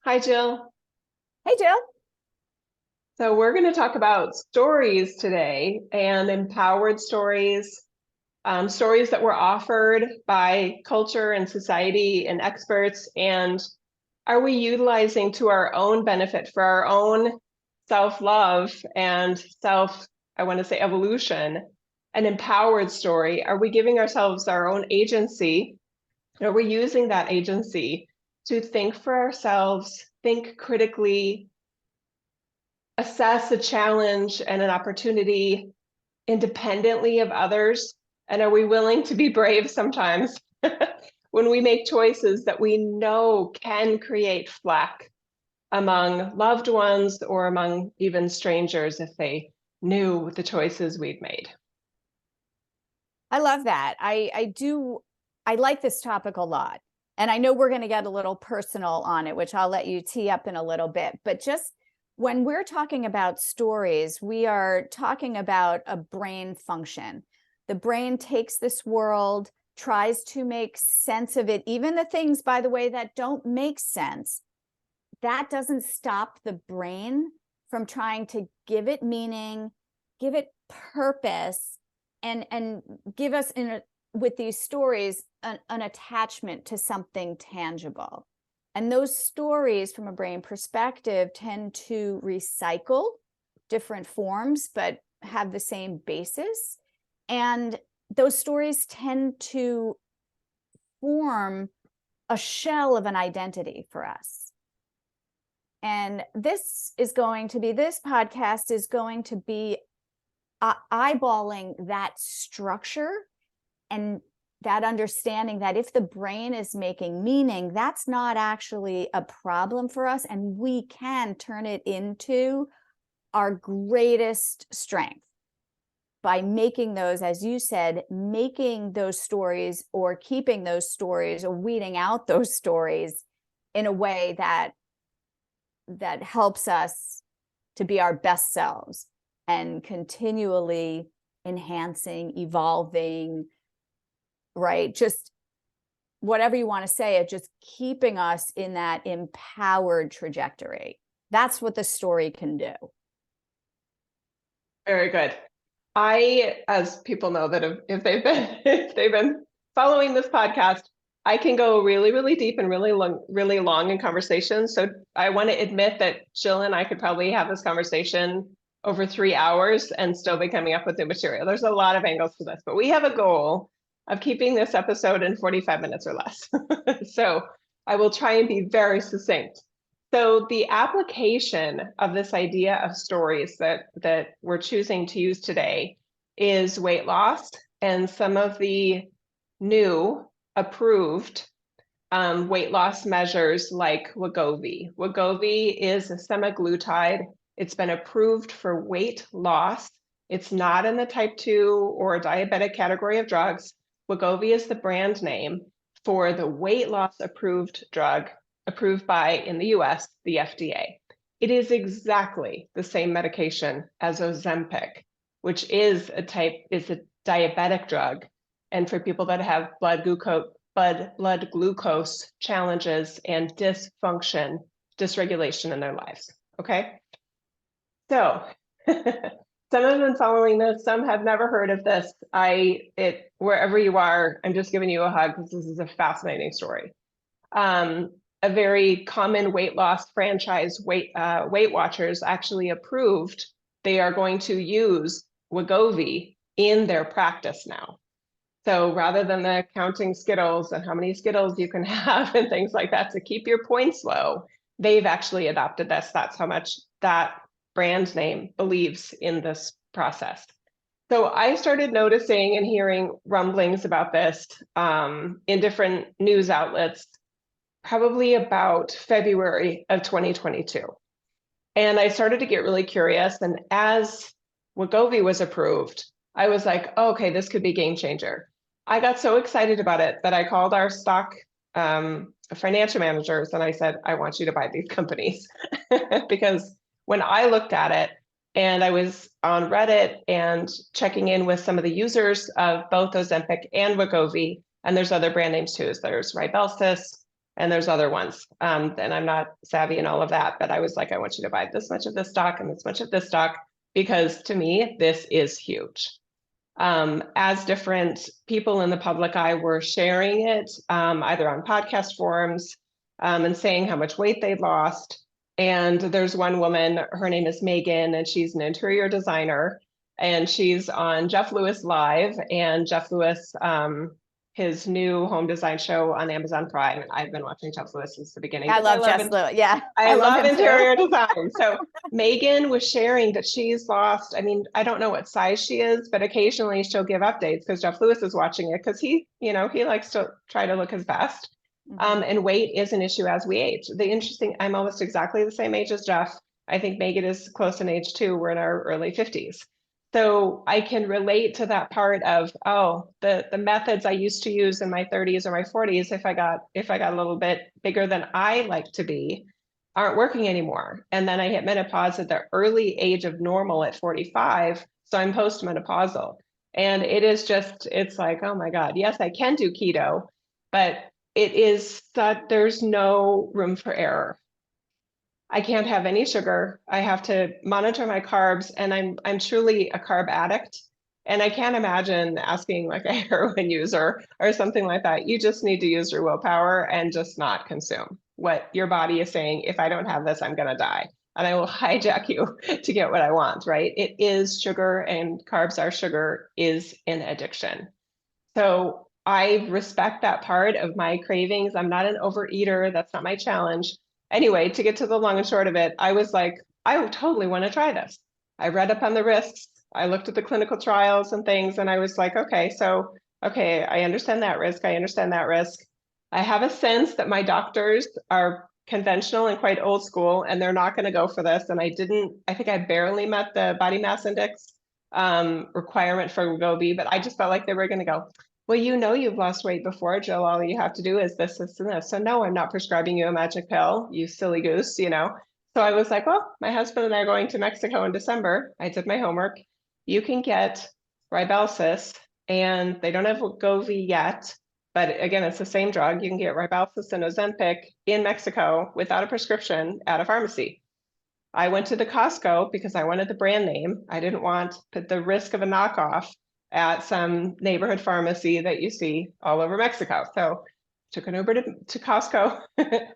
Hi, Jill. Hey, Jill. So we're going to talk about stories today and empowered stories, stories that were offered by culture and society and experts. And are we utilizing to our own benefit for our own self-love and I want to say evolution, an empowered story? Are we giving ourselves our own agency? Are we using that agency to think for ourselves, think critically, assess a challenge and an opportunity independently of others? And are we willing to be brave sometimes when we make choices that we know can create flack among loved ones or among even strangers if they knew the choices we've made? I love that. I like this topic a lot. And I know we're going to get a little personal on it, which I'll let you tee up in a little bit. But just when we're talking about stories, we are talking about a brain function. The brain takes this world, tries to make sense of it, even the things, by the way, that don't make sense. That doesn't stop the brain from trying to give it meaning, give it purpose, and give us with these stories an attachment to something tangible. And those stories from a brain perspective tend to recycle different forms but have the same basis, and those stories tend to form a shell of an identity for us. And this podcast is going to be eyeballing that structure and that understanding that if the brain is making meaning, that's not actually a problem for us, and we can turn it into our greatest strength by making those, as you said, making those stories or keeping those stories or weeding out those stories in a way that helps us to be our best selves and continually enhancing, evolving, right? Just whatever you want to say, it just keeping us in that empowered trajectory. That's what the story can do. Very good. As people know that if they've been following this podcast, I can go really, really deep and really long in conversations. So I want to admit that Jill and I could probably have this conversation over 3 hours and still be coming up with the material. There's a lot of angles to this, but we have a goal of keeping this episode in 45 minutes or less. So I will try and be very succinct. So the application of this idea of stories that we're choosing to use today is weight loss and some of the new approved weight loss measures like Wegovy. Wegovy is a semaglutide. It's been approved for weight loss. It's not in the type 2 or diabetic category of drugs. Wegovy is the brand name for the weight loss approved drug approved by, in the US, the FDA. It is exactly the same medication as Ozempic, which is a diabetic drug. And for people that have blood glucose challenges and dysregulation in their lives. Okay. So some have been following this, some have never heard of this. Wherever you are, I'm just giving you a hug because this is a fascinating story. A very common weight loss franchise, Weight Watchers, actually approved they are going to use Wegovy in their practice now. So rather than the counting Skittles and how many Skittles you can have and things like that to keep your points low, they've actually adopted this. That's how much that brand name believes in this process. So I started noticing and hearing rumblings about this in different news outlets, probably about February of 2022. And I started to get really curious. And as Wegovy was approved, I was like, oh, okay, this could be a game changer. I got so excited about it that I called our stock financial managers and I said, I want you to buy these companies. Because when I looked at it, and I was on Reddit and checking in with some of the users of both Ozempic and Wegovy, and there's other brand names too. There's Ribelsis, And there's other ones. And I'm not savvy in all of that, but I was like, I want you to buy this much of this stock and this much of this stock, because to me, this is huge. As different people in the public eye were sharing it, either on podcast forums, and saying how much weight they'd lost. And there's one woman, her name is Megan, and she's an interior designer, and she's on Jeff Lewis Live, and Jeff Lewis, his new home design show on Amazon Prime. I've been watching Jeff Lewis since the beginning. I love Jeff Lewis. Yeah. I love him interior too. design. So Megan was sharing that she's lost. I mean, I don't know what size she is, but occasionally she'll give updates because Jeff Lewis is watching it, because he likes to try to look his best. And weight is an issue as we age. I'm almost exactly the same age as Jeff. I think Megan is close in age too. We're in our early 50s. So I can relate to that part of, the methods I used to use in my 30s or my 40s, if I got a little bit bigger than I like to be, aren't working anymore. And then I hit menopause at the early age of normal at 45. So I'm postmenopausal. And it's like, oh my God, yes, I can do keto, but it is that there's no room for error. I can't have any sugar. I have to monitor my carbs, and I'm truly a carb addict. And I can't imagine asking like a heroin user or something like that. You just need to use your willpower and just not consume what your body is saying. If I don't have this, I'm going to die. And I will hijack you to get what I want, right? It is sugar, and carbs are sugar is an addiction. So I respect that part of my cravings. I'm not an overeater. That's not my challenge. Anyway, to get to the long and short of it, I was like, I totally want to try this. I read up on the risks. I looked at the clinical trials and things, and I was like, okay, I understand that risk. I understand that risk. I have a sense that my doctors are conventional and quite old school, and they're not going to go for this. And I think I barely met the body mass index requirement for Wegovy, but I just felt like they were going to go, well, you've lost weight before, Jill. All you have to do is this, this, and this. So no, I'm not prescribing you a magic pill, you silly goose, So I was like, well, my husband and I are going to Mexico in December. I did my homework. You can get Rybelsus, and they don't have Wegovy yet, but again, it's the same drug. You can get Rybelsus and Ozempic in Mexico without a prescription at a pharmacy. I went to the Costco because I wanted the brand name. I didn't want the risk of a knockoff at some neighborhood pharmacy that you see all over Mexico. So took an Uber to Costco.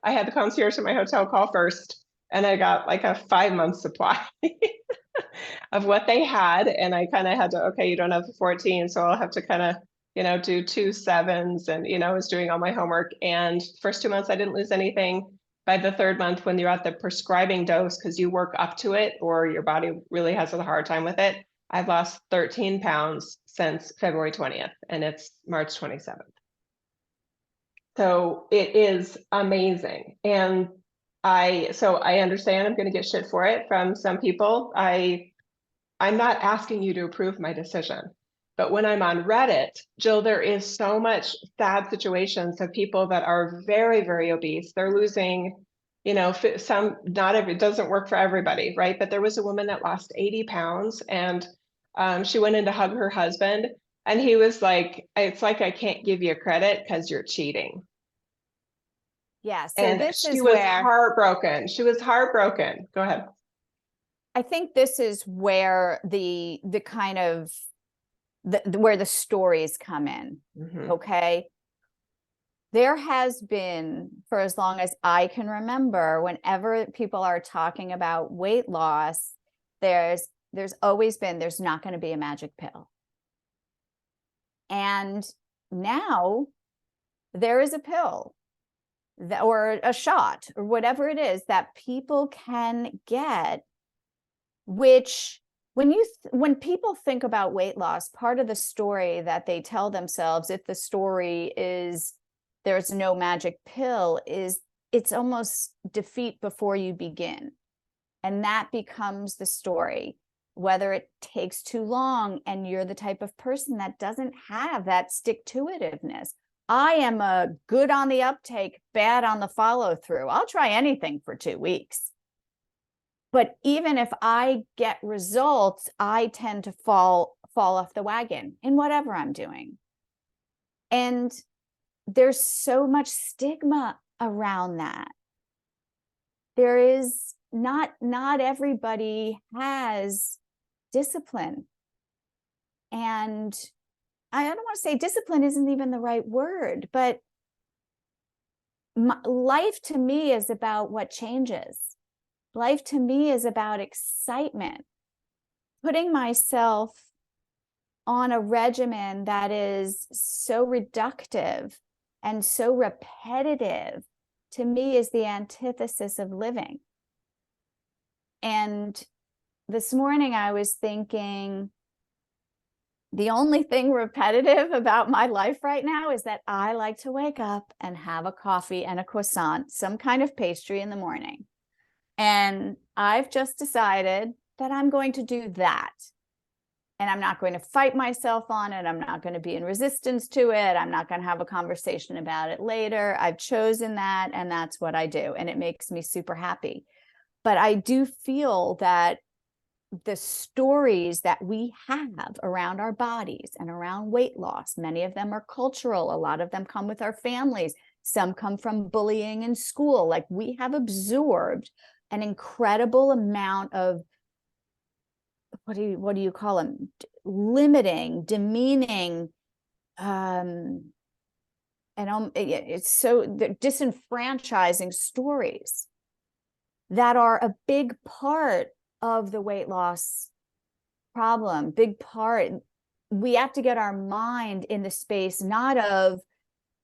I had the concierge at my hotel call first, and I got like a 5-month supply of what they had. And I kind of had to, okay, you don't have the 14, so I'll have to kind of, do 2 7s, and, I was doing all my homework. And first 2 months, I didn't lose anything. By the 3rd month, when you're at the prescribing dose, because you work up to it or your body really has a hard time with it, I've lost 13 pounds since February 20th, and it's March 27th. So it is amazing. And I understand I'm going to get shit for it from some people. I'm not asking you to approve my decision, but when I'm on Reddit, Jill, there is so much sad situations of people that are very, very obese. They're losing, it doesn't work for everybody, right? But there was a woman that lost 80 pounds, and she went in to hug her husband, and he was like, it's like, I can't give you credit because you're cheating. Yeah. So and this she is was where heartbroken. She was heartbroken. Go ahead. I think this is where the kind of where the stories come in. Mm-hmm. Okay. There has been, for as long as I can remember, whenever people are talking about weight loss, there's always been, there's not going to be a magic pill. And now there is a pill or a shot or whatever it is that people can get, which when people think about weight loss, part of the story that they tell themselves, if the story is there's no magic pill, is it's almost defeat before you begin. And that becomes the story, whether it takes too long and you're the type of person that doesn't have that stick-to-itiveness. I am a good on the uptake, bad on the follow through. I'll try anything for 2 weeks. But even if I get results, I tend to fall off the wagon in whatever I'm doing. And there's so much stigma around that. There is not everybody has discipline. And I don't want to say discipline isn't even the right word, but life to me is about what changes. Life to me is about excitement. Putting myself on a regimen that is so reductive and so repetitive, to me, is the antithesis of living. And this morning I was thinking, the only thing repetitive about my life right now is that I like to wake up and have a coffee and a croissant, some kind of pastry in the morning. And I've just decided that I'm going to do that. And I'm not going to fight myself on it. I'm not going to be in resistance to it. I'm not going to have a conversation about it later. I've chosen that, and that's what I do. And it makes me super happy. But I do feel that the stories that we have around our bodies and around weight loss, many of them are cultural. A lot of them come with our families. Some come from bullying in school. Like, we have absorbed an incredible amount of, what do you call them? Limiting, demeaning, and it's so disenfranchising stories that are a big part of the weight loss problem. Big part. We have to get our mind in the space, not of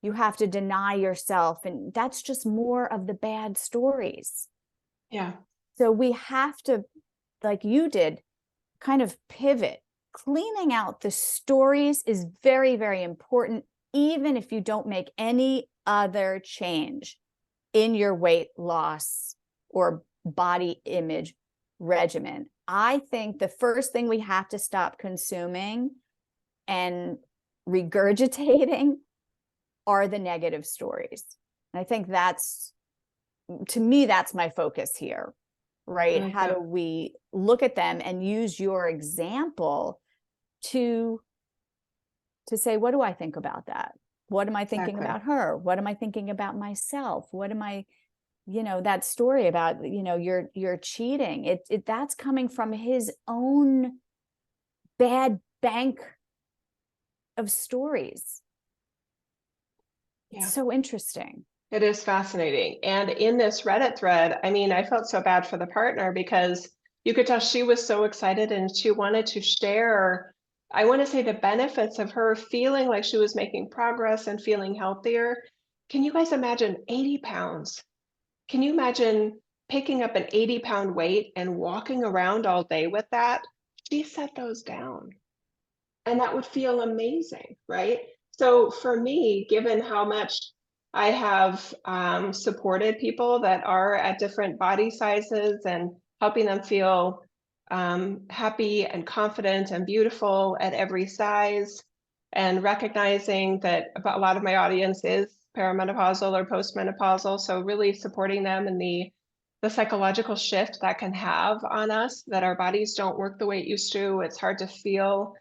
you have to deny yourself, and that's just more of the bad stories. Yeah. So we have to, like you did, kind of pivot. Cleaning out the stories is very, very important, even if you don't make any other change in your weight loss or body image regimen. I think the first thing we have to stop consuming and regurgitating are the negative stories. And I think that's, to me, that's my focus here, right? How do we look at them and use your example to say, what do I think about that? What am I thinking about her? What am I thinking about myself? What am I, that story about, you're cheating. That's coming from his own bad bank of stories. Yeah. It's so interesting. It is fascinating. And in this Reddit thread, I mean, I felt so bad for the partner because you could tell she was so excited and she wanted to share, I want to say, the benefits of her feeling like she was making progress and feeling healthier. Can you guys imagine 80 pounds? Can you imagine picking up an 80-pound weight and walking around all day with that? She set those down. And that would feel amazing, right? So for me, given how much I have supported people that are at different body sizes and helping them feel happy and confident and beautiful at every size, and recognizing that a lot of my audience is perimenopausal or postmenopausal, so really supporting them in the psychological shift that can have on us, that our bodies don't work the way it used to. It's hard to feel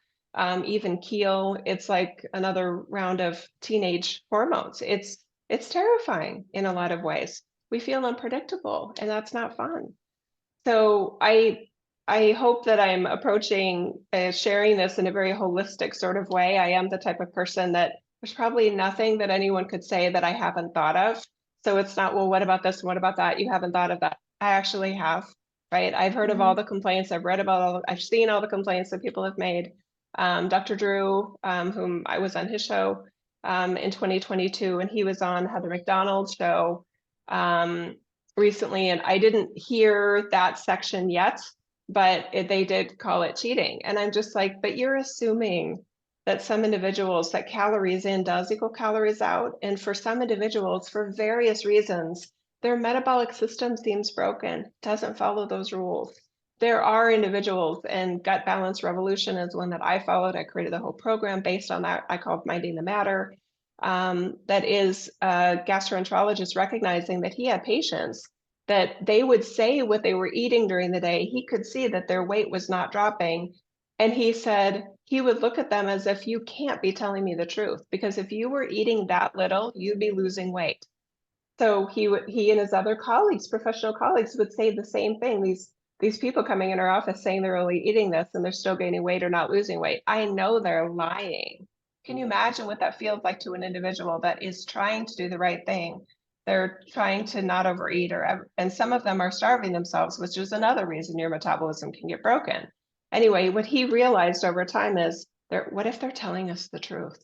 even keel. It's like another round of teenage hormones. It's terrifying in a lot of ways. We feel unpredictable, and that's not fun. So I hope that I'm approaching sharing this in a very holistic sort of way. I am the type of person that there's probably nothing that anyone could say that I haven't thought of. So it's not, well, what about this? What about that? You haven't thought of that. I actually have, right? I've heard of all the complaints. I've read about I've seen all the complaints that people have made. Dr. Drew, whom I was on his show in 2022, and he was on Heather McDonald's show recently, and I didn't hear that section yet, but they did call it cheating. And I'm just like, but you're assuming that some individuals, that calories in does equal calories out. And for some individuals, for various reasons, their metabolic system seems broken, doesn't follow those rules. There are individuals, and Gut Balance Revolution is one that I followed. I created the whole program based on that. I called Minding the Matter. That is a gastroenterologist recognizing that he had patients that they would say what they were eating during the day. He could see that their weight was not dropping. And he said he would look at them as if, you can't be telling me the truth, because if you were eating that little, you'd be losing weight. So he and his other colleagues, professional colleagues, would say the same thing. These people coming in our office saying they're only eating this and they're still gaining weight or not losing weight. I know they're lying. Can you imagine what that feels like to an individual that is trying to do the right thing? They're trying to not overeat, and some of them are starving themselves, which is another reason your metabolism can get broken. Anyway, what he realized over time is, what if they're telling us the truth?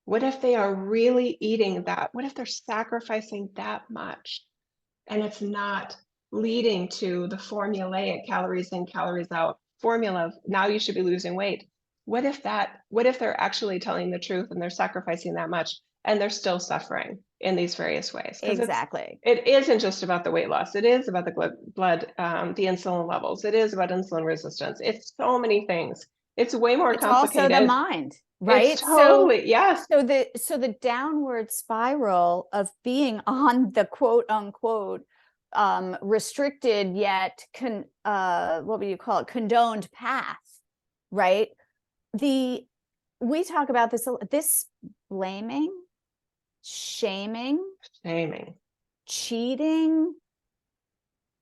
What if they are really eating that? What if they're sacrificing that much and it's not leading to the formulaic calories in, calories out formula of now you should be losing weight? What if they're actually telling the truth and they're sacrificing that much and they're still suffering in these various ways? Because Exactly. it isn't just about the weight loss. It is about the blood, the insulin levels. It is about insulin resistance. It's so many things. It's way more It's also complicated. the mind, right? It's totally, yes. So the downward spiral of being on the quote unquote restricted yet what would you call it, condoned path, right? We talk about this blaming, shaming, cheating.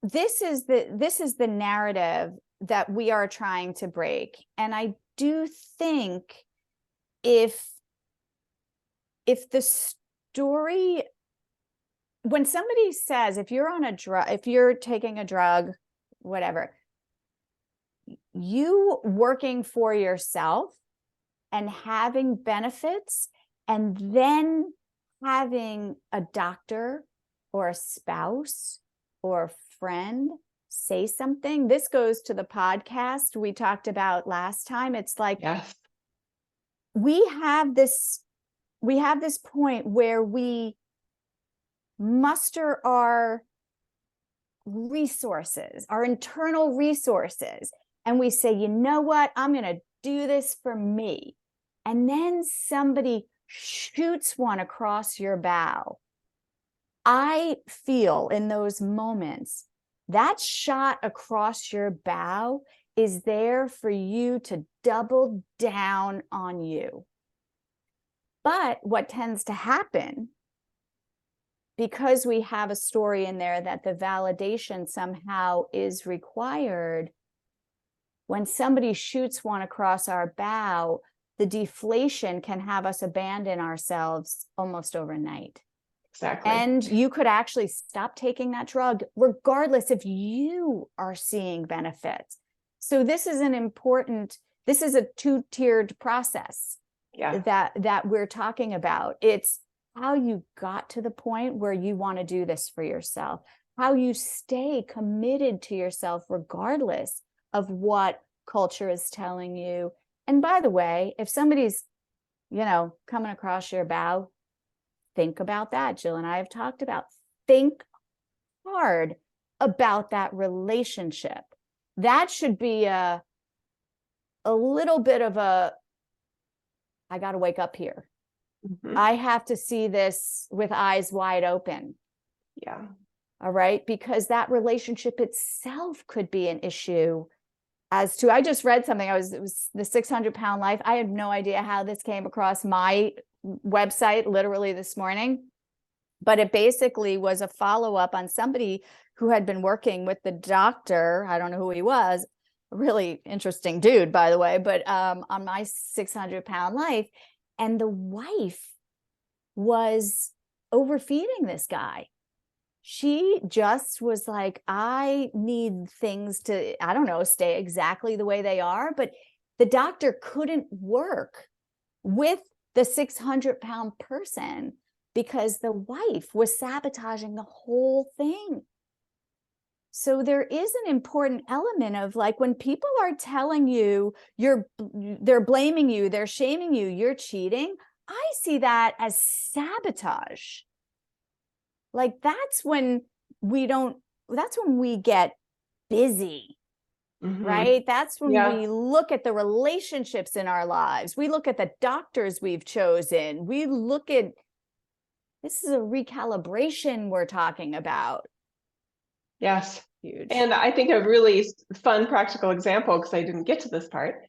This is the narrative that we are trying to break. And I do think if the story, when somebody says, if you're on a drug, if you're taking a drug, whatever, you working for yourself and having benefits and then having a doctor or a spouse or a friend say something, this goes to the podcast we talked about last time. It's like, yes, we have this point where we muster our resources, our internal resources, and we say, you know what, I'm going to do this for me. And then somebody shoots one across your bow. I feel in those moments that shot across your bow is there for you to double down on you. But what tends to happen, because we have a story in there that the validation somehow is required, when somebody shoots one across our bow, the deflation can have us abandon ourselves almost overnight. Exactly. And you could actually stop taking that drug, regardless if you are seeing benefits. So this is a two-tiered process that we're talking about. It's how you got to the point where you want to do this for yourself, how you stay committed to yourself, regardless of what culture is telling you. And by the way, if somebody's, coming across your bow, think about that. Jill and I have talked about, think hard about that relationship. That should be a little bit of I got to wake up here. Mm-hmm. I have to see this with eyes wide open. Yeah. All right. Because that relationship itself could be an issue. As to, I just read something, it was the 600-pound life. I had no idea how this came across my website literally this morning, but it basically was a follow-up on somebody who had been working with the doctor. I don't know who he was, a really interesting dude, by the way, but on my 600-pound life. And the wife was overfeeding this guy. She just was like, I need things to, I don't know, stay exactly the way they are. But the doctor couldn't work with the 600-pound person because the wife was sabotaging the whole thing. So there is an important element of, like, when people are telling you they're blaming you, they're shaming you, you're cheating, I see that as sabotage. Like, that's when we get busy, mm-hmm. right? That's when we look at the relationships in our lives. We look at the doctors we've chosen. We look at, this is a recalibration we're talking about. Yes. Huge. And I think a really fun practical example, because I didn't get to this part,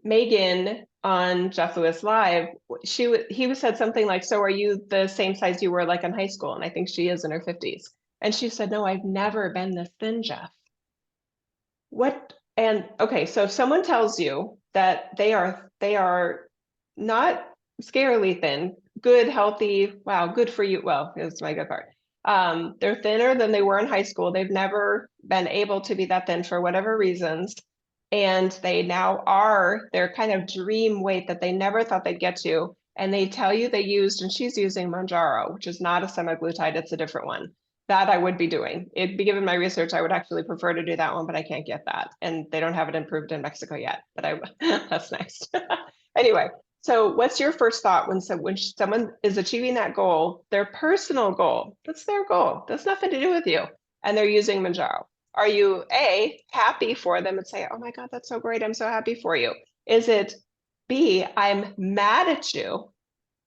Megan on Jeff Lewis Live, he said something like, "So are you the same size you were like in high school?" And I think she is in her 50s. And she said, "No, I've never been this thin, Jeff." What? And okay, so if someone tells you that they are not scarily thin, good, healthy, wow, good for you. Well, here's my good part. They're thinner than they were in high school. They've never been able to be that thin for whatever reasons. And they now are their kind of dream weight that they never thought they'd get to. And they tell you they used, and she's using Manjaro, which is not a semaglutide, it's a different one. That I would be doing. It'd be given my research, I would actually prefer to do that one, but I can't get that. And they don't have it improved in Mexico yet, but that's nice. Anyway, so what's your first thought when someone is achieving that goal, their personal goal, that's their goal, that's nothing to do with you, and they're using Manjaro? Are you A, happy for them and say, "Oh my God, that's so great, I'm so happy for you"? Is it B, I'm mad at you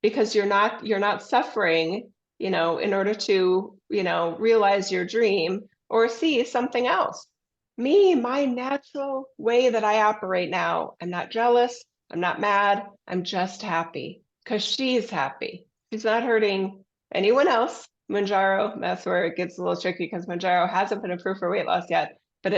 because you're not suffering, in order to, realize your dream, or C, something else? Me, my natural way that I operate now, I'm not jealous, I'm not mad, I'm just happy because she's happy. She's not hurting anyone else. Manjaro, that's where it gets a little tricky because Manjaro hasn't been approved for weight loss yet, but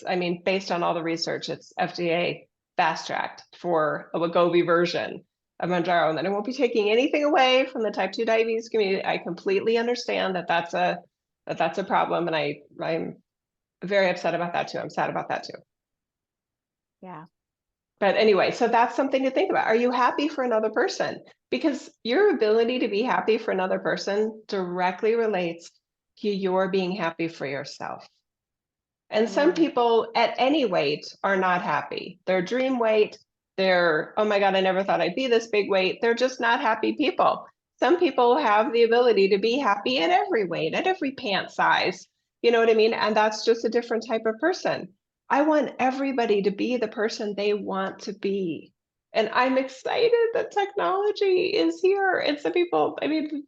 I mean, based on all the research, it's FDA fast tracked for a Wegovy version of Manjaro, and then I won't be taking anything away from the type 2 diabetes community. I completely understand that that's a problem, and I'm very upset about that too. I'm sad about that too. Yeah. But anyway, so that's something to think about. Are you happy for another person? Because your ability to be happy for another person directly relates to your being happy for yourself. And some people at any weight are not happy. Their dream weight, they're, "Oh my God, I never thought I'd be this big weight." They're just not happy people. Some people have the ability to be happy at every weight, at every pant size. You know what I mean? And that's just a different type of person. I want everybody to be the person they want to be. And I'm excited that technology is here. And some people, I mean,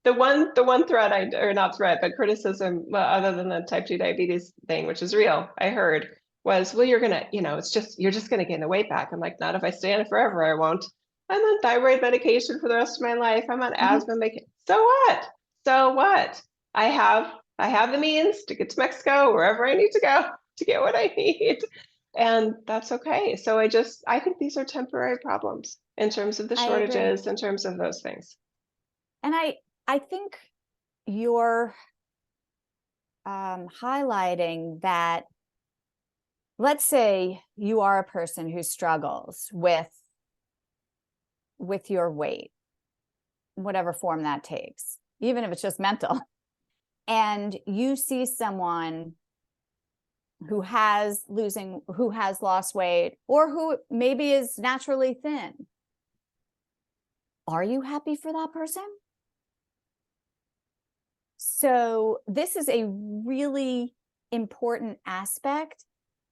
the one thread or not thread, but criticism, well, other than the type 2 diabetes thing, which is real, I heard, was, "Well, you're gonna, you're just gonna gain the weight back." I'm like, "Not if I stay on it forever, I won't. I'm on thyroid medication for the rest of my life. I'm on asthma medication. So what? So what? I have the means to get to Mexico, wherever I need to go to get what I need. And that's okay. So I think these are temporary problems in terms of the I agree. shortages, in terms of those things. And I think you're highlighting that, let's say you are a person who struggles with your weight, whatever form that takes, even if it's just mental, and you see someone who has lost weight, or who maybe is naturally thin. Are you happy for that person? So this is a really important aspect,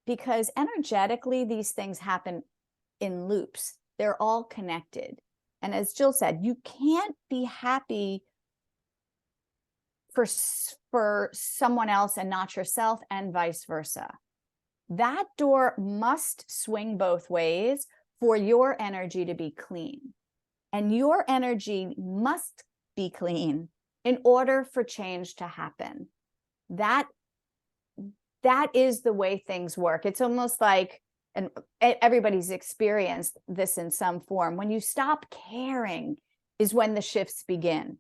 because energetically these things happen in loops. They're all connected. And as Jill said, you can't be happy for someone else and not yourself, and vice versa. That door must swing both ways for your energy to be clean. And your energy must be clean in order for change to happen. That is the way things work. It's almost like, and everybody's experienced this in some form, when you stop caring is when the shifts begin.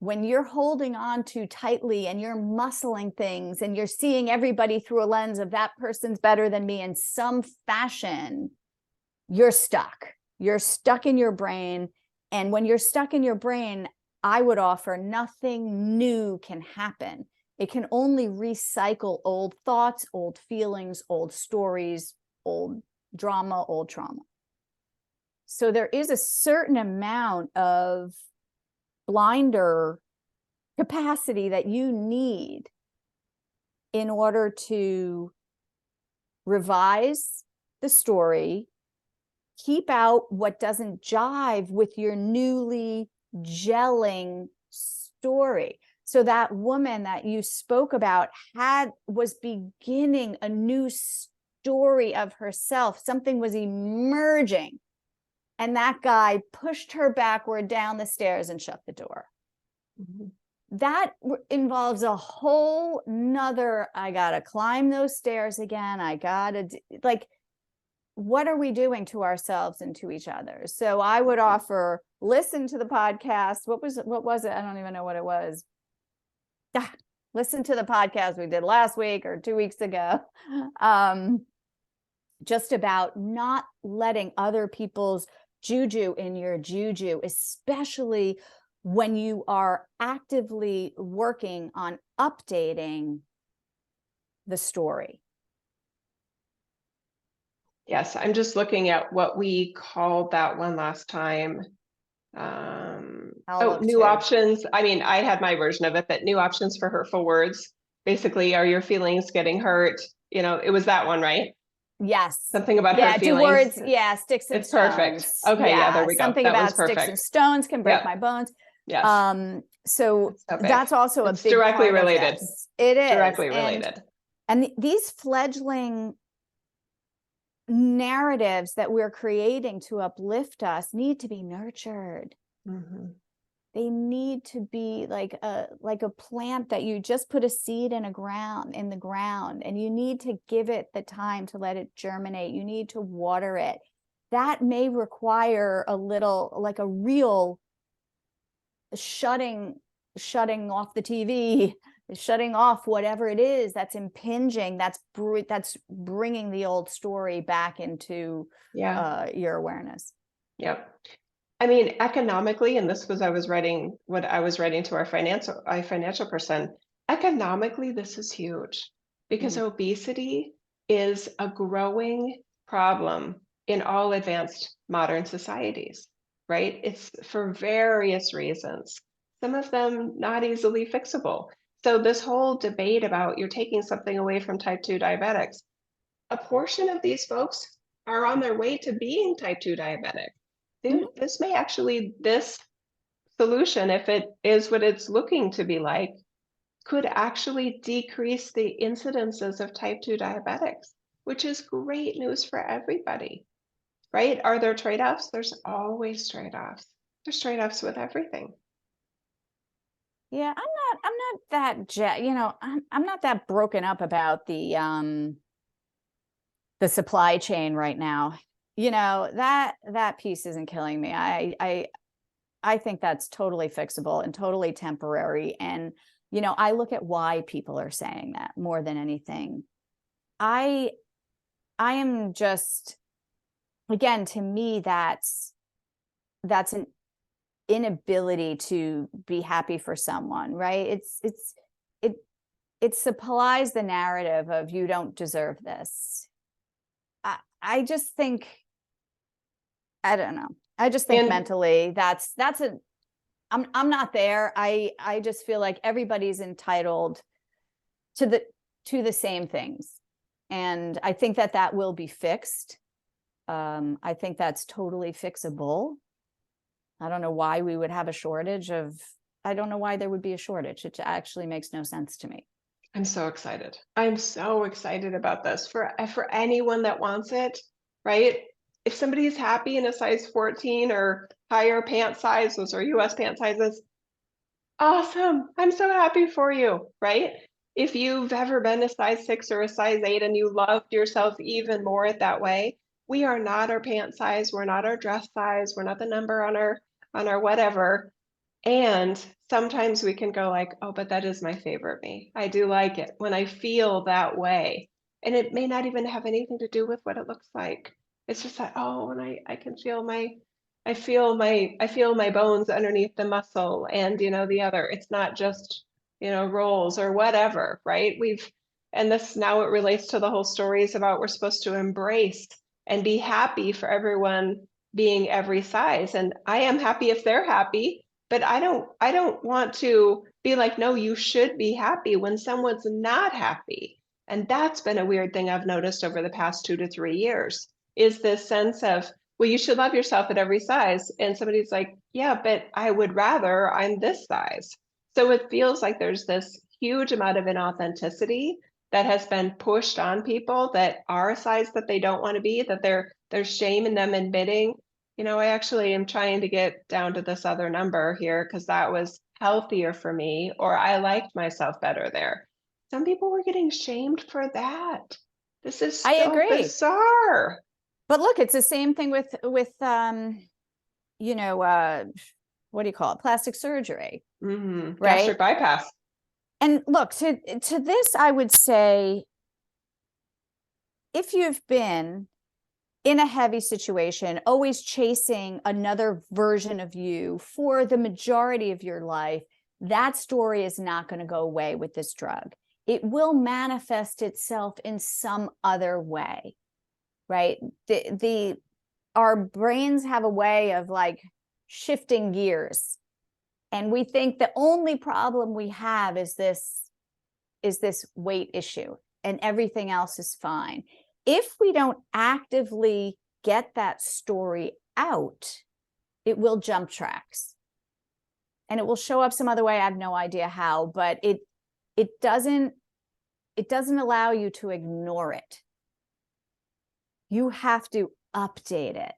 When you're holding on too tightly and you're muscling things and you're seeing everybody through a lens of that person's better than me in some fashion, you're stuck. You're stuck in your brain. And when you're stuck in your brain, I would offer nothing new can happen. It can only recycle old thoughts, old feelings, old stories, old drama, old trauma. So there is a certain amount of blinder capacity that you need in order to revise the story, keep out what doesn't jive with your newly gelling story. So that woman that you spoke about was beginning a new story of herself. Something was emerging. And that guy pushed her backward down the stairs and shut the door. Mm-hmm. That involves a whole nother, I gotta climb those stairs again. I gotta, like, what are we doing to ourselves and to each other? So I would offer, listen to the podcast. What was it? I don't even know what it was. Listen to the podcast we did last week or 2 weeks ago. Just about not letting other people's juju in your juju, especially when you are actively working on updating the story. Yes, I'm just looking at what we called that one last time. New options. I mean, I had my version of it, but new options for hurtful words. Basically, are your feelings getting hurt? You know, it was that one, right? Yes. Something about hurt feelings. Do words, sticks and it's stones. Perfect. Okay, yeah, there we go. Something that about sticks and stones can break my bones. Yes. So that's also a big directly part related. Of this. It is directly related. And these fledgling narratives that we're creating to uplift us need to be nurtured. Mm-hmm. They need to be like a plant that you just put a seed in the ground, and you need to give it the time to let it germinate. You need to water it. That may require a little, like a real shutting off the TV, shutting off whatever it is that's impinging, that's bringing the old story back into your awareness. Yep. I mean, economically, and this was what I was writing to our financial person. Economically, this is huge because obesity is a growing problem in all advanced modern societies, right? It's for various reasons, some of them not easily fixable. So this whole debate about you're taking something away from type 2 diabetics, a portion of these folks are on their way to being type 2 diabetic. This solution, if it is what it's looking to be like, could actually decrease the incidences of type 2 diabetics, which is great news for everybody, right? Are there trade-offs? There's always trade-offs. There's trade-offs with everything. Yeah, I'm not that, I'm not that broken up about the supply chain right now. That piece isn't killing me. I think that's totally fixable and totally temporary. And, I look at why people are saying that more than anything. I am just, again, to me, that's an inability to be happy for someone, right? It supplies the narrative of you don't deserve this. I just think, I don't know. I just think mentally I'm not there. I just feel like everybody's entitled to the same things. And I think that will be fixed. I think that's totally fixable. I don't know why we would have a shortage I don't know why there would be a shortage. It actually makes no sense to me. I'm so excited. I'm so excited about this for anyone that wants it, right? If somebody's happy in a size 14 or higher pant size, those are US pant sizes, awesome. I'm so happy for you, right? If you've ever been a size 6 or a size 8 and you loved yourself even more that way, we are not our pant size, we're not our dress size, we're not the number on our whatever. And sometimes we can go like, oh, but that is my favorite me. I do like it when I feel that way. And it may not even have anything to do with what it looks like. It's just that, oh, and I can feel I feel my bones underneath the muscle and, the other. It's not just, rolls or whatever, right? And this now it relates to the whole stories about we're supposed to embrace and be happy for everyone being every size. And I am happy if they're happy. But I don't want to be like, no, you should be happy when someone's not happy. And that's been a weird thing I've noticed over the past 2 to 3 years, is this sense of, well, you should love yourself at every size. And somebody's like, yeah, but I would rather I'm this size. So it feels like there's this huge amount of inauthenticity that has been pushed on people that are a size that they don't want to be, that there's shame in them admitting, I actually am trying to get down to this other number here because that was healthier for me, or I liked myself better there. Some people were getting shamed for that. This is I so agree. bizarre. But look, it's the same thing with what do you call it? Plastic surgery, right? Gastric bypass. And look, to this, I would say, if you've been in a heavy situation, always chasing another version of you for the majority of your life, that story is not going to go away with this drug. It will manifest itself in some other way, right? Our brains have a way of like shifting gears, and we think the only problem we have is this weight issue, and everything else is fine. If we don't actively get that story out, it will jump tracks, and it will show up some other way. I have no idea how, but it doesn't allow you to ignore it. You have to update it.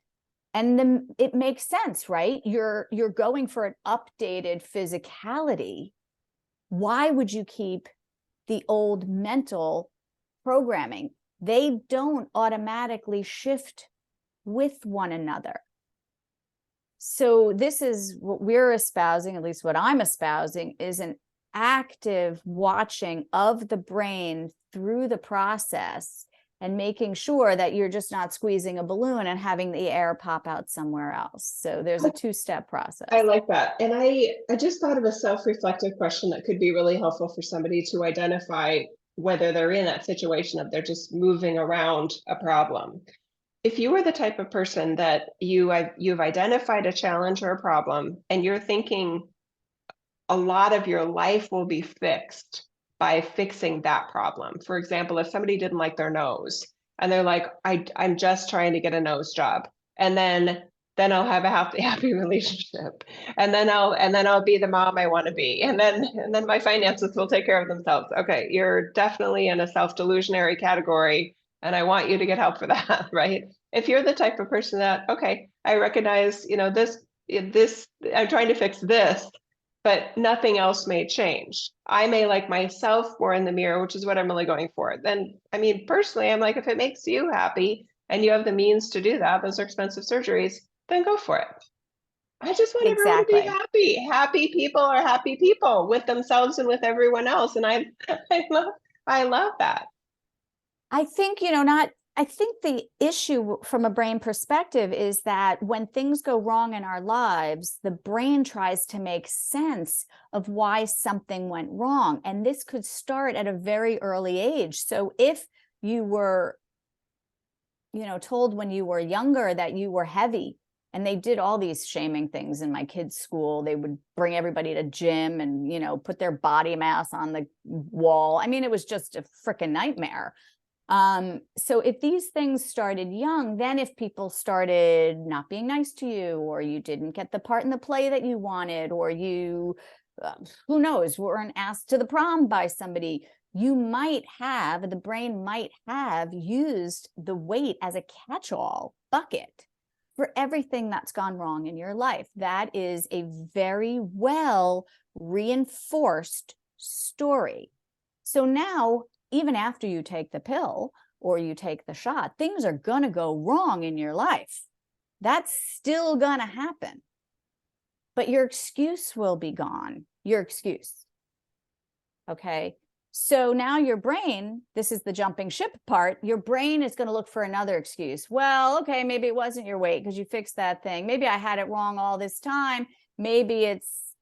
And then it makes sense, right? You're going for an updated physicality. Why would you keep the old mental programming? They don't automatically shift with one another. So this is what we're espousing, at least what I'm espousing, is an active watching of the brain through the process, and making sure that you're just not squeezing a balloon and having the air pop out somewhere else. So there's a two-step process. I like that. And I just thought of a self-reflective question that could be really helpful for somebody to identify whether they're in that situation of they're just moving around a problem. If you were the type of person that you've identified a challenge or a problem, and you're thinking a lot of your life will be fixed by fixing that problem. For example, if somebody didn't like their nose and they're like, I'm just trying to get a nose job, and then I'll have a happy relationship, and then I'll be the mom I want to be, and then my finances will take care of themselves. Okay, you're definitely in a self-delusionary category, and I want you to get help for that, right? If you're the type of person that, okay, I recognize, this I'm trying to fix this, but nothing else may change. I may like myself more in the mirror, which is what I'm really going for. Then, I mean, personally, I'm like, if it makes you happy and you have the means to do that, those are expensive surgeries, then go for it. I just want everyone to be happy. Happy people are happy people with themselves and with everyone else. And I love that. I think, I think the issue from a brain perspective is that when things go wrong in our lives, the brain tries to make sense of why something went wrong. And this could start at a very early age. So if you were, told when you were younger that you were heavy, and they did all these shaming things in my kids' school. They would bring everybody to gym and, put their body mass on the wall. I mean, it was just a freaking nightmare. So if these things started young, then if people started not being nice to you, or you didn't get the part in the play that you wanted, or you, who knows, weren't asked to the prom by somebody, the brain might have used the weight as a catch-all bucket for everything that's gone wrong in your life. That is a very well reinforced story. So now, even after you take the pill or you take the shot, things are going to go wrong in your life. That's still going to happen. But your excuse will be gone. Your excuse. Okay. So now your brain, this is the jumping ship part, your brain is going to look for another excuse. Well, okay, maybe it wasn't your weight because you fixed that thing. Maybe I had it wrong all this time. Maybe it's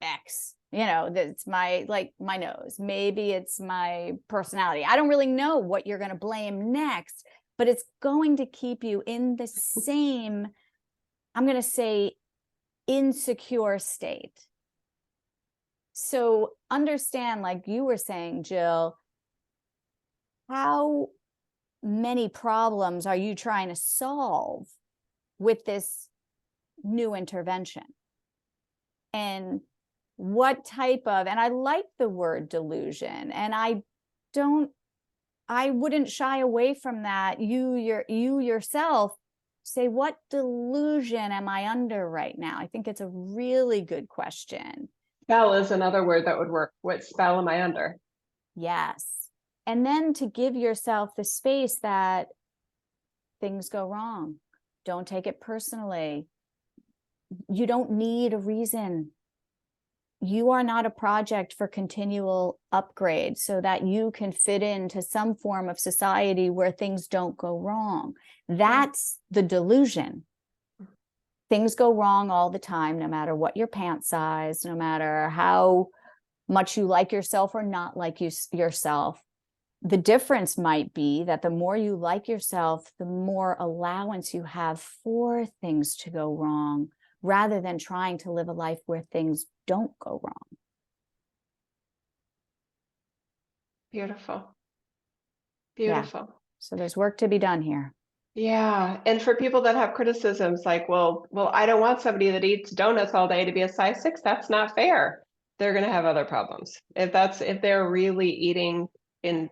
X. That's my nose. Maybe it's my personality. I don't really know what you're going to blame next, but it's going to keep you in the same, I'm going to say, insecure state. So understand, like you were saying, Jill, how many problems are you trying to solve with this new intervention? And what type of, and I like the word delusion, and I don't I wouldn't shy away from that. You yourself say, what delusion am I under right now? I think it's a really good question. Spell is another word that would work. What spell am I under? Yes. And then to give yourself the space that things go wrong. Don't take it personally. You don't need a reason. You are not a project for continual upgrade so that you can fit into some form of society where things don't go wrong. That's the delusion. Things go wrong all the time, no matter what your pant size, no matter how much you like yourself or not like yourself. The difference might be that the more you like yourself, the more allowance you have for things to go wrong, rather than trying to live a life where things don't go wrong. Beautiful. Yeah. Beautiful. So there's work to be done here. Yeah. And for people that have criticisms like, well, I don't want somebody that eats donuts all day to be a size 6. That's not fair. They're going to have other problems. If they're really eating in,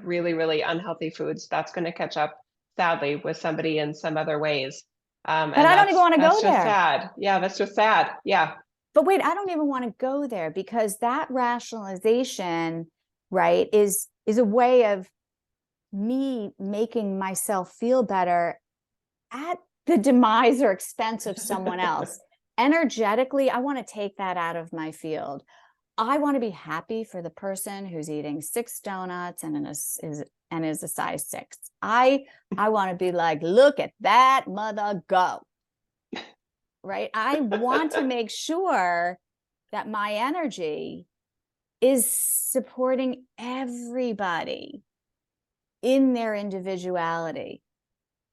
really, really unhealthy foods, that's going to catch up sadly with somebody in some other ways. But And I don't even want to go that's just there. sad. Yeah, that's just sad. Yeah. But wait, I don't even want to go there, because that rationalization, right, is a way of me making myself feel better at the demise or expense of someone else. Energetically, I want to take that out of my field. I want to be happy for the person who's eating 6 donuts and is a size 6. I want to be like, look at that mother go. Right? I want to make sure that my energy is supporting everybody in their individuality.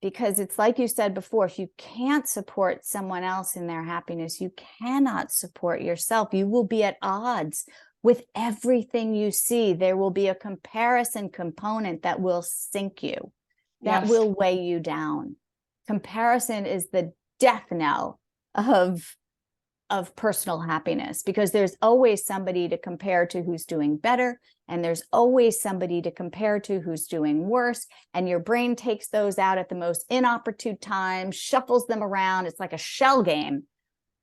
Because it's like you said before, if you can't support someone else in their happiness, you cannot support yourself. You will be at odds with everything you see. There will be a comparison component that will sink you, that Yes. will weigh you down. Comparison is the death knell of personal happiness, because there's always somebody to compare to who's doing better, and there's always somebody to compare to who's doing worse, and your brain takes those out at the most inopportune time, shuffles them around. It's like a shell game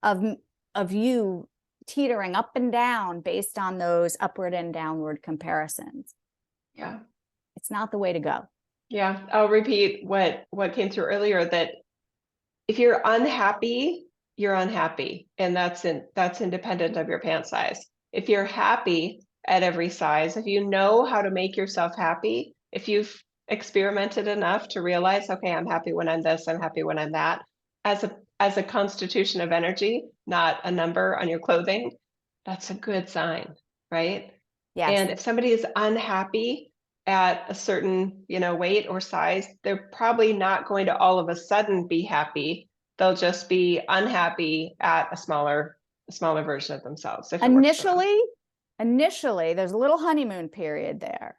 of you teetering up and down based on those upward and downward comparisons. Yeah. It's not the way to go. Yeah. I'll repeat what came through earlier, that if you're unhappy, you're unhappy, and that's independent of your pant size. If you're happy at every size, if you know how to make yourself happy, if you've experimented enough to realize, okay, I'm happy when I'm this, I'm happy when I'm that, as a constitution of energy, not a number on your clothing, that's a good sign, right? Yes. And if somebody is unhappy at a certain, weight or size, they're probably not going to all of a sudden be happy. They'll just be unhappy at a smaller version of themselves. Initially, there's a little honeymoon period there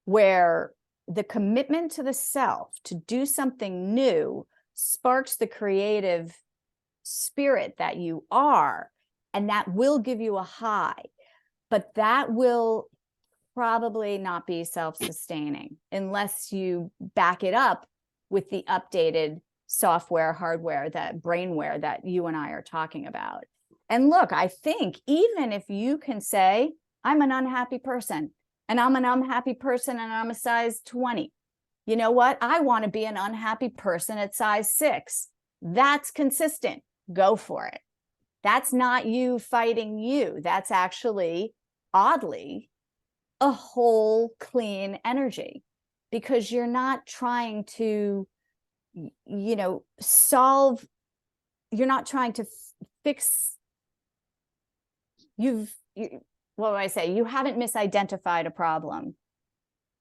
where the commitment to the self to do something new sparks the creative spirit that you are, and that will give you a high, but that will probably not be self-sustaining unless you back it up with the updated software, hardware, that brainware that you and I are talking about. And look, I think even if you can say, I'm an unhappy person, and I'm an unhappy person, and I'm a size 20, you know what? I want to be an unhappy person at size 6. That's consistent. Go for it. That's not you fighting you. That's actually, oddly, a whole clean energy, because you're not trying to solve, you're not trying to fix, what do I say? You haven't misidentified a problem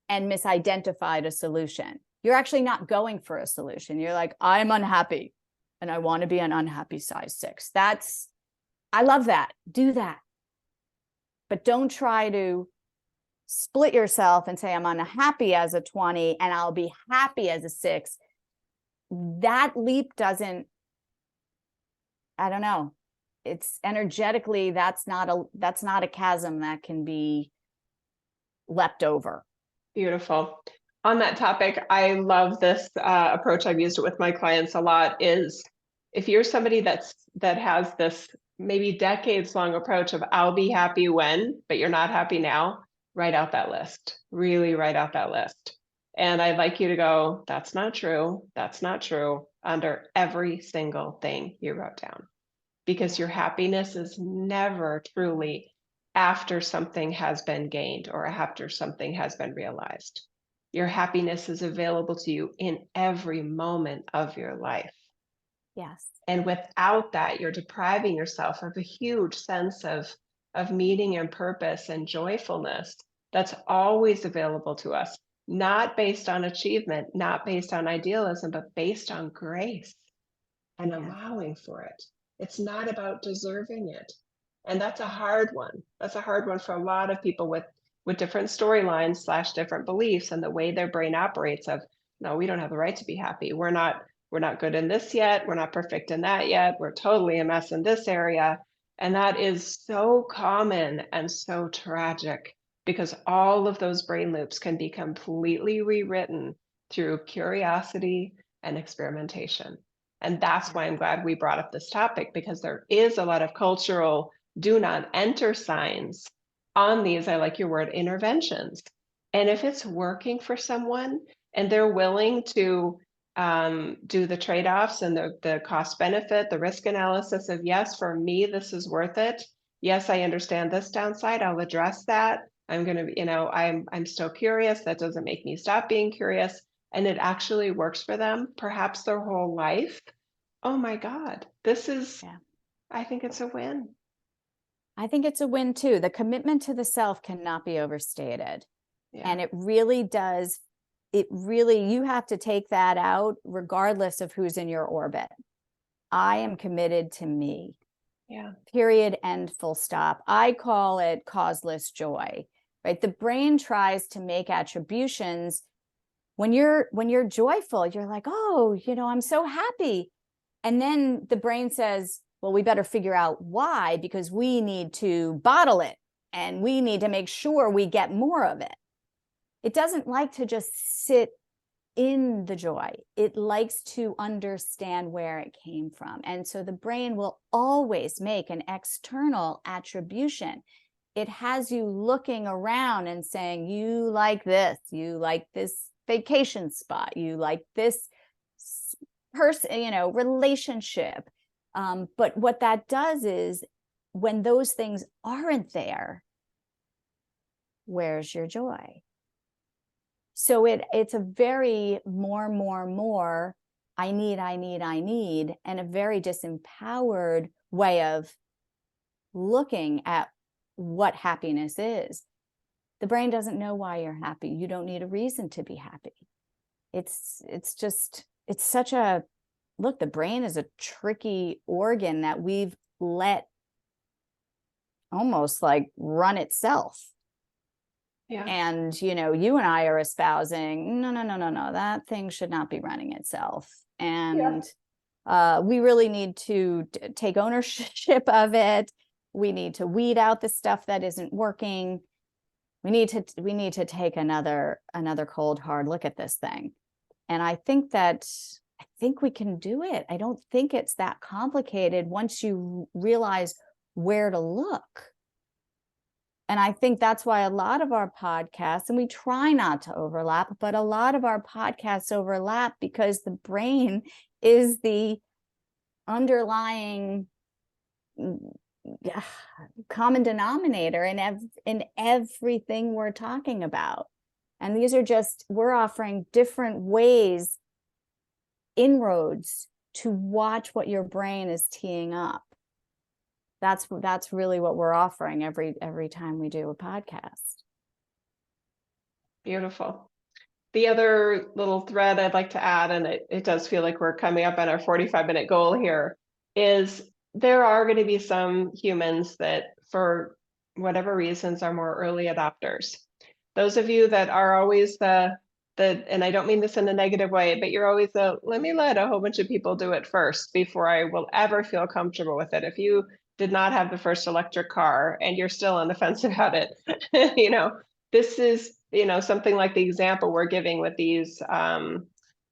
and misidentified a solution. You're actually not going for a solution. You're like, I'm unhappy and I want to be an unhappy size 6. I love that. Do that. But don't try to split yourself and say, I'm unhappy as a 20 and I'll be happy as a 6. That leap doesn't, I don't know. It's energetically, that's not a chasm that can be leapt over. Beautiful. On that topic, I love this approach. I've used it with my clients a lot. Is if you're somebody that has this maybe decades long approach of I'll be happy when, but you're not happy now, write out that list. Really write out that list. And I'd like you to go, that's not true. That's not true under every single thing you wrote down, because your happiness is never truly after something has been gained or after something has been realized. Your happiness is available to you in every moment of your life. Yes. And without that, you're depriving yourself of a huge sense of meaning and purpose and joyfulness that's always available to us, not based on achievement, not based on idealism, but based on grace and Yeah. allowing for it. It's not about deserving it. And that's a hard one. That's a hard one for a lot of people with different storylines slash different beliefs and the way their brain operates of, no, we don't have the right to be happy. We're not good in this yet. We're not perfect in that yet. We're totally a mess in this area. And that is so common and so tragic, because all of those brain loops can be completely rewritten through curiosity and experimentation. And that's why I'm glad we brought up this topic, because there is a lot of cultural do not enter signs on these, I like your word, interventions. And if it's working for someone and they're willing to do the trade-offs and the cost benefit, the risk analysis of, yes, for me, this is worth it. Yes, I understand this downside. I'll address that. I'm going to, I'm still curious. That doesn't make me stop being curious. And it actually works for them, perhaps their whole life. Oh my God, Yeah. I think it's a win. I think it's a win too. The commitment to the self cannot be overstated. Yeah. And it really does. You have to take that out regardless of who's in your orbit. I am committed to me. Yeah. Period, end, full stop. I call it causeless joy, right? The brain tries to make attributions. When you're joyful, you're like, oh, I'm so happy. And then the brain says, well, we better figure out why, because we need to bottle it and we need to make sure we get more of it. It doesn't like to just sit in the joy. It likes to understand where it came from. And so the brain will always make an external attribution. It has you looking around and saying, you like this vacation spot, you like this person, relationship. But what that does is, when those things aren't there, where's your joy? So it's a very more, I need, and a very disempowered way of looking at what happiness is. The brain doesn't know why you're happy. You don't need a reason to be happy. It's such a, look, the brain is a tricky organ that we've let almost like run itself. Yeah. And, you and I are espousing, no, that thing should not be running itself. And we really need to take ownership of it. We need to weed out the stuff that isn't working. We need to take another cold, hard look at this thing. And I think we can do it. I don't think it's that complicated once you realize where to look. And I think that's why a lot of our podcasts, and we try not to overlap, but a lot of our podcasts overlap because the brain is the underlying common denominator in everything we're talking about. And these are we're offering different ways, inroads to watch what your brain is teeing up. That's really what we're offering every time we do a podcast. Beautiful. The other little thread I'd like to add, and it does feel like we're coming up on our 45-minute goal here, is there are going to be some humans that, for whatever reasons, are more early adopters. Those of you that are always and I don't mean this in a negative way, but you're always let me let a whole bunch of people do it first before I will ever feel comfortable with it. If you did not have the first electric car and you're still on the fence about it, this is something like the example we're giving with these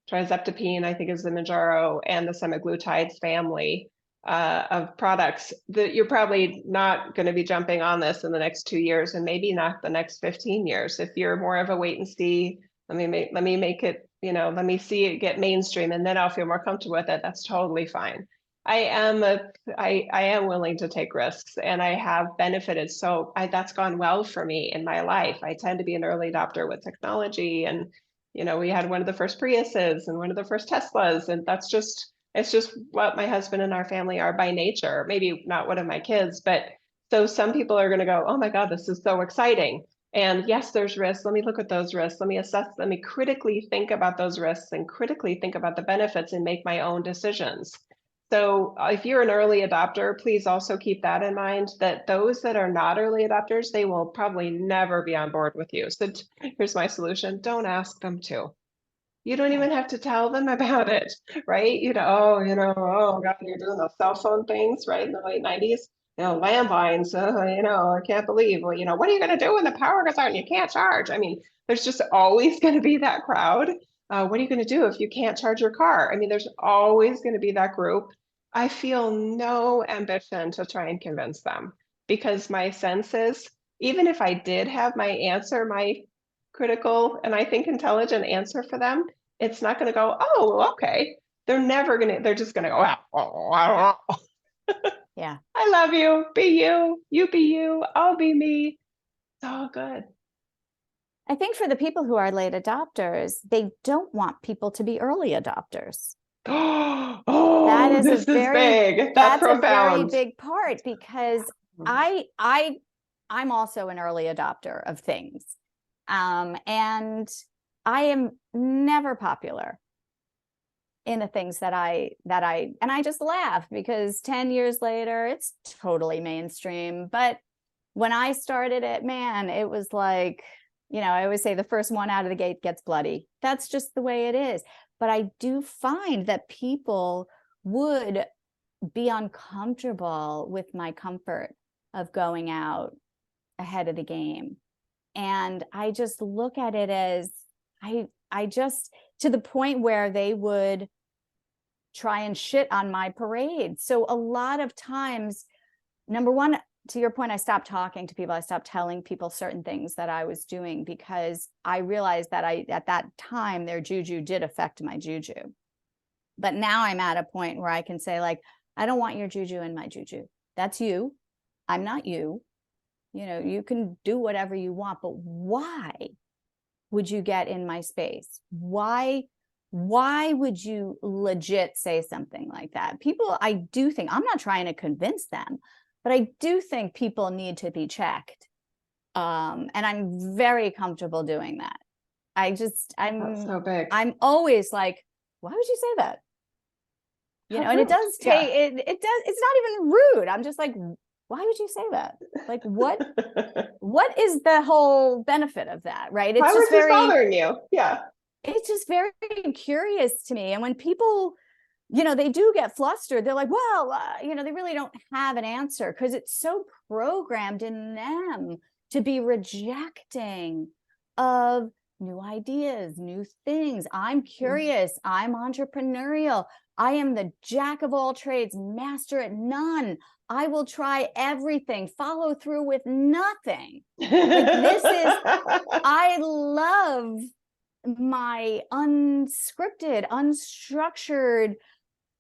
trizeptopine, I think is the Manjaro, and the semaglutides family of products, that you're probably not going to be jumping on this in the next 2 years, and maybe not the next 15 years. If you're more of a wait and see, let me make it, let me see it get mainstream, and then I'll feel more comfortable with it. That's totally fine. I am willing to take risks, and I have benefited. So that's gone well for me in my life. I tend to be an early adopter with technology, and we had one of the first Priuses and one of the first Teslas, and it's just what my husband and our family are by nature. Maybe not one of my kids, but so some people are going to go, oh my God, this is so exciting. And yes, there's risks. Let me look at those risks. Let me assess, let me critically think about those risks and critically think about the benefits and make my own decisions. So if you're an early adopter, please also keep that in mind, that those that are not early adopters, they will probably never be on board with you. So here's my solution. Don't ask them to. You don't even have to tell them about it, right? Oh God, you're doing those cell phone things, right? In the late 90s, landlines, I can't believe, well, what are you going to do when the power goes out and you can't charge? I mean, there's just always going to be that crowd. What are you going to do if you can't charge your car? I mean, there's always going to be that group. I feel no ambition to try and convince them, because my sense is, even if I did have my answer, my critical and I think intelligent answer for them, it's not going to go, oh, well, okay. They're just going to go, oh, I don't know. Yeah. I love you. Be you. You be you. I'll be me. It's all good. I think for the people who are late adopters, they don't want people to be early adopters. Oh, this is big. That's a very profound. big part, because I'm also an early adopter of things. And I am never popular in the things that I just laugh, because 10 years later, it's totally mainstream. But when I started it, man, it was like, I always say the first one out of the gate gets bloody. That's just the way it is. But I do find that people would be uncomfortable with my comfort of going out ahead of the game. And I just look at it as, I just, to the point where they would try and shit on my parade. So a lot of times, number one, to your point, I stopped talking to people. I stopped telling people certain things that I was doing, because I realized that at that time, their juju did affect my juju. But now I'm at a point where I can say, like, I don't want your juju in my juju. That's you. I'm not you. You can do whatever you want, but why would you get in my space? Why would you legit say something like that? People, I do think, I'm not trying to convince them, but I do think people need to be checked. And I'm very comfortable doing that. That's so big. I'm always like, why would you say that? And it does take, it does, it's not even rude. I'm just like, why would you say that? Like, what is the whole benefit of that? Right. It's just very bothering you. Yeah. It's just very curious to me. And when people, they do get flustered, they're like, well, they really don't have an answer, because it's so programmed in them to be rejecting of new ideas, new things. I'm curious. I'm entrepreneurial. I am the jack of all trades, master at none. I will try everything, follow through with nothing. Like, I love my unscripted, unstructured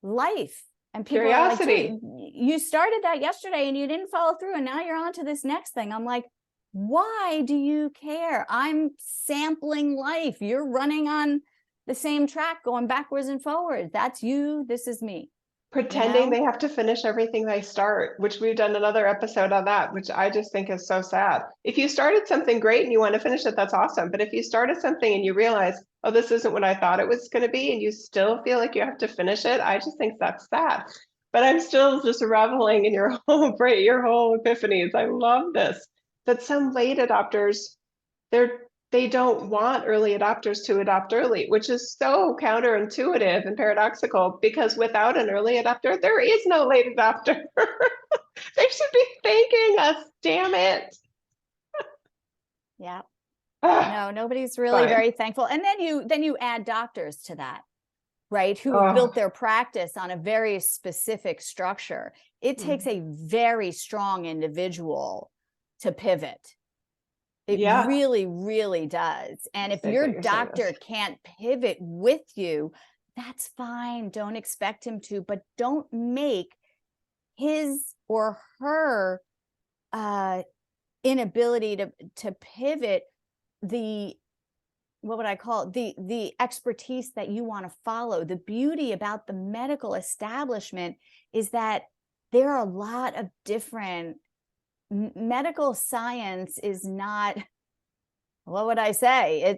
life. And people Curiosity. are like, you started that yesterday and you didn't follow through, and now you're on to this next thing. I'm like, why do you care? I'm sampling life. You're running on the same track, going backwards and forwards. That's you. This is me. Pretending they have to finish everything they start, which we've done another episode on that, which I just think is so sad. If you started something great and you want to finish it, that's awesome. But if you started something and you realize, oh, this isn't what I thought it was going to be, and you still feel like you have to finish it, I just think that's sad. But I'm still just reveling in your whole epiphanies. I love this. That some late adopters, they don't want early adopters to adopt early, which is so counterintuitive and paradoxical, because without an early adopter, there is no late adopter. They should be thanking us, damn it. Yeah. Ah, No, nobody's really fine. very thankful. And then you add doctors to that, right? Who have Oh, built their practice on a very specific structure. It takes mm. a very strong individual to pivot. It Yeah. really, really does. And if Sad your that you're saying this. doctor can't pivot with you, that's fine. Don't expect him to, but don't make his or her uh, inability to pivot the, what would I call it? The expertise that you want to follow. The beauty about the medical establishment is that there are a lot of different medical science is not, what would I say?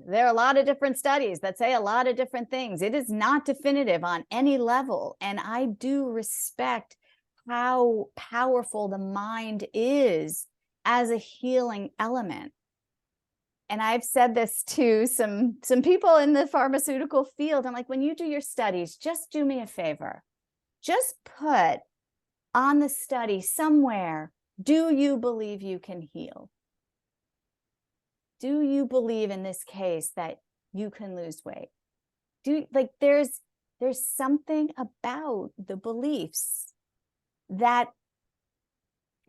There are a lot of different studies that say a lot of different things. It is not definitive on any level. And I do respect how powerful the mind is as a healing element. And I've said this to some people in the pharmaceutical field. I'm like, when you do your studies, just do me a favor. Just put on the study somewhere, do you believe you can heal? Do you believe in this case that you can lose weight? There's something about the beliefs that,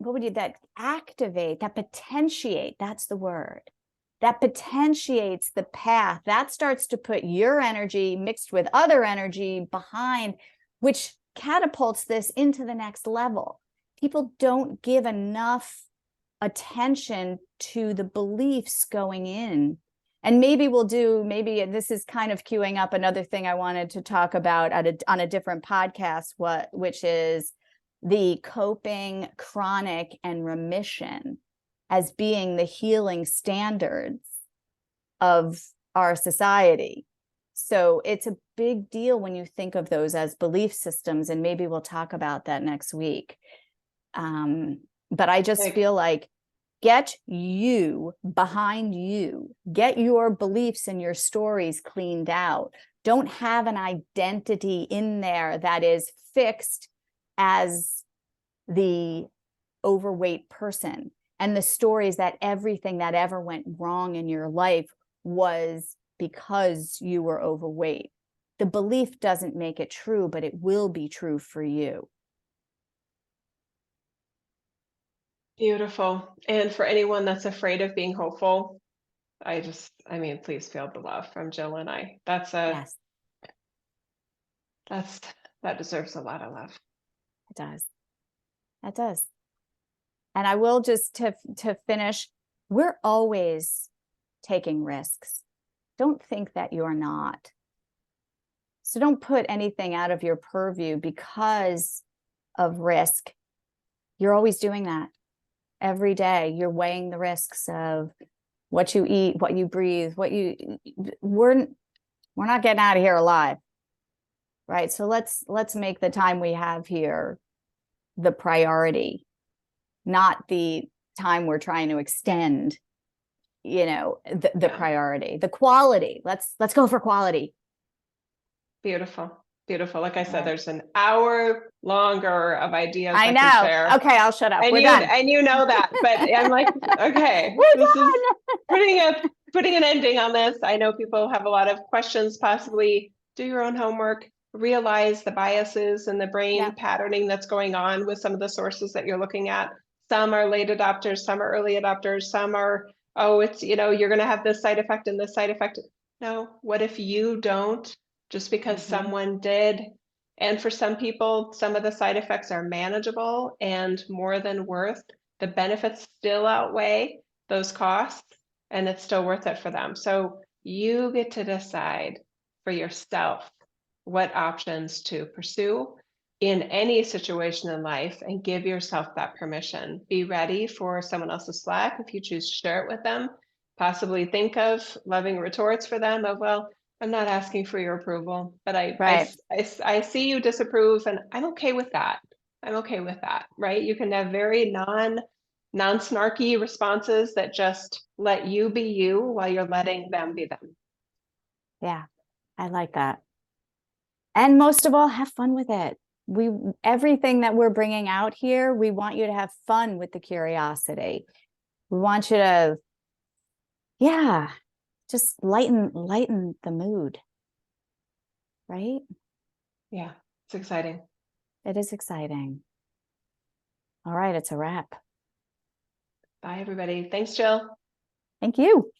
that activate, that potentiate, that's the word, that potentiates the path that starts to put your energy mixed with other energy behind, which catapults this into the next level. People don't give enough attention to the beliefs going in. And maybe maybe this is kind of queuing up another thing I wanted to talk about on a different podcast, which is the coping, chronic, and remission as being the healing standards of our society. So it's a big deal when you think of those as belief systems, and maybe we'll talk about that next week. But I just feel like, get you behind you, get your beliefs and your stories cleaned out. Don't have an identity in there that is fixed as the overweight person, and the stories that everything that ever went wrong in your life was because you were overweight. The belief doesn't make it true, but it will be true for you. Beautiful. And for anyone that's afraid of being hopeful, I mean, please feel the love from Jill and I. Yes, That's, that deserves a lot of love. it does. It does. And I will just to finish, we're always taking risks. Don't think that you're not. So don't put anything out of your purview because of risk. You're always doing that. Every day you're weighing the risks of what you eat, what you breathe, we're not getting out of here alive. Right? So let's make the time we have here the priority, not the time we're trying to extend, the priority, the quality. Let's go for quality. Beautiful. Beautiful. Like I said, Right. there's an hour longer of ideas I I can know. share. Okay, I'll shut up. And We're done. you know that, but I'm like, okay, We're this done. is putting an ending on this. I know people have a lot of questions, possibly do your own homework, realize the biases and the brain patterning that's going on with some of the sources that you're looking at. Some are late adopters, some are early adopters, some are, oh, it's, you're going to have this side effect and this side effect. No, what if you don't, just because someone did? And for some people, some of the side effects are manageable and more than worth. The benefits still outweigh those costs, and it's still worth it for them. So you get to decide for yourself what options to pursue in any situation in life, and give yourself that permission. Be ready for someone else's slack if you choose to share it with them. Possibly think of loving retorts for them of, well, I'm not asking for your approval, but I see you disapprove, and I'm okay with that. I'm okay with that, right? You can have very non-snarky responses that just let you be you while you're letting them be them. Yeah, I like that. And most of all, have fun with it. Everything that we're bringing out here, we want you to have fun with the curiosity. We want you to Yeah. Just lighten the mood. Right? Yeah, it's exciting. It is exciting. All right, it's a wrap. Bye, everybody. Thanks, Jill. Thank you.